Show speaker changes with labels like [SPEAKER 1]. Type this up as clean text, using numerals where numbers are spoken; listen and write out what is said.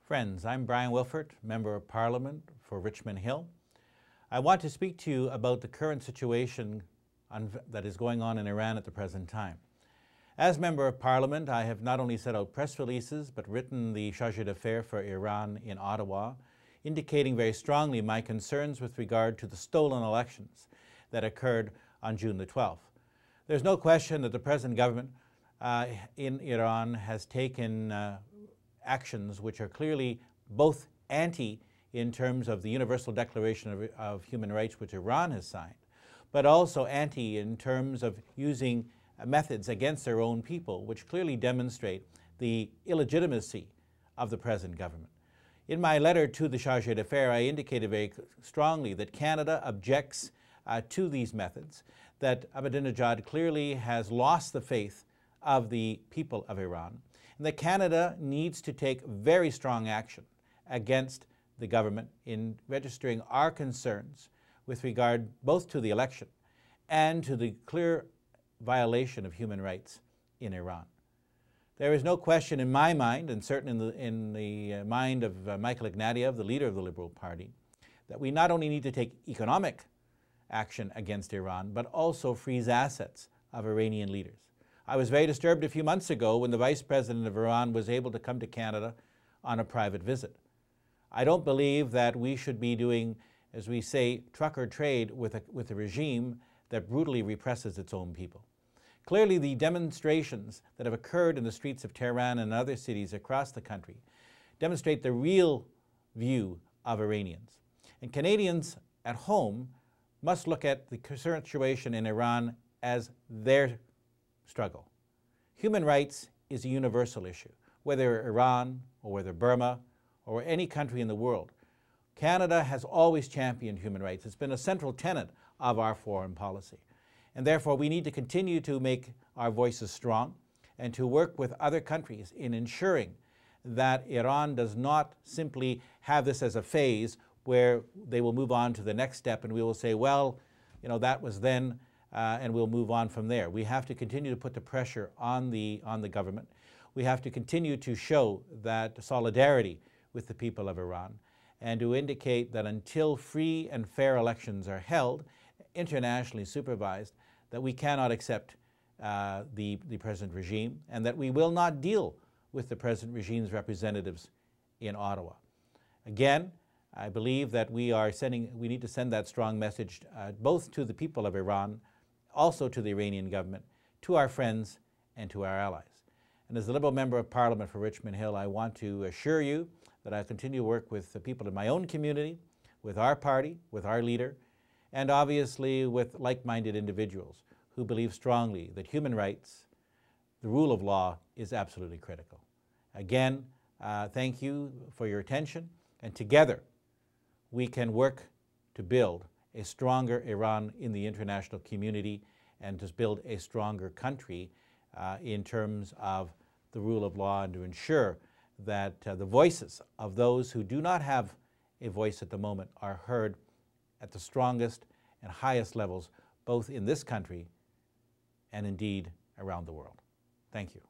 [SPEAKER 1] Friends, I'm Brian Wilford, Member of Parliament for Richmond Hill. I want to speak to you about the current situation that is going on in Iran at the present time. As Member of Parliament, I have not only sent out press releases, but written the Chargé d'Affaires for Iran in Ottawa, indicating very strongly my concerns with regard to the stolen elections that occurred on June the 12th. There's no question that the present government in Iran has taken actions which are clearly both anti in terms of the Universal Declaration of Human Rights which Iran has signed, but also anti in terms of using methods against their own people which clearly demonstrate the illegitimacy of the present government. In my letter to the Chargé d'Affaires, I indicated very strongly that Canada objects to these methods, that Ahmadinejad clearly has lost the faith of the people of Iran, and that Canada needs to take very strong action against the government in registering our concerns with regard both to the election and to the clear violation of human rights in Iran. There is no question in my mind, and certainly in the mind of Michael Ignatieff, the leader of the Liberal Party, that we not only need to take economic action against Iran, but also freeze assets of Iranian leaders. I was very disturbed a few months ago when the Vice President of Iran was able to come to Canada on a private visit. I don't believe that we should be doing, as we say, trucker trade with a regime that brutally represses its own people. Clearly, the demonstrations that have occurred in the streets of Tehran and other cities across the country demonstrate the real view of Iranians. And Canadians at home must look at the current situation in Iran as their struggle. Human rights is a universal issue, whether Iran or whether Burma or any country in the world. Canada has always championed human rights. It's been a central tenet of our foreign policy. And therefore, we need to continue to make our voices strong and to work with other countries in ensuring that Iran does not simply have this as a phase where they will move on to the next step and we will say, well, you know, that was then, and we'll move on from there. We have to continue to put the pressure on the government. We have to continue to show that solidarity with the people of Iran and to indicate that until free and fair elections are held, internationally supervised, that we cannot accept the present regime and that we will not deal with the present regime's representatives in Ottawa. Again, I believe that we need to send that strong message both to the people of Iran, also to the Iranian government, to our friends and to our allies. And as the Liberal Member of Parliament for Richmond Hill, I want to assure you that I continue to work with the people in my own community, with our party, with our leader, and obviously with like-minded individuals who believe strongly that human rights, the rule of law, is absolutely critical. Again, thank you for your attention, and together we can work to build a stronger Iran in the international community and to build a stronger country in terms of the rule of law and to ensure that the voices of those who do not have a voice at the moment are heard at the strongest and highest levels, both in this country and indeed around the world. Thank you.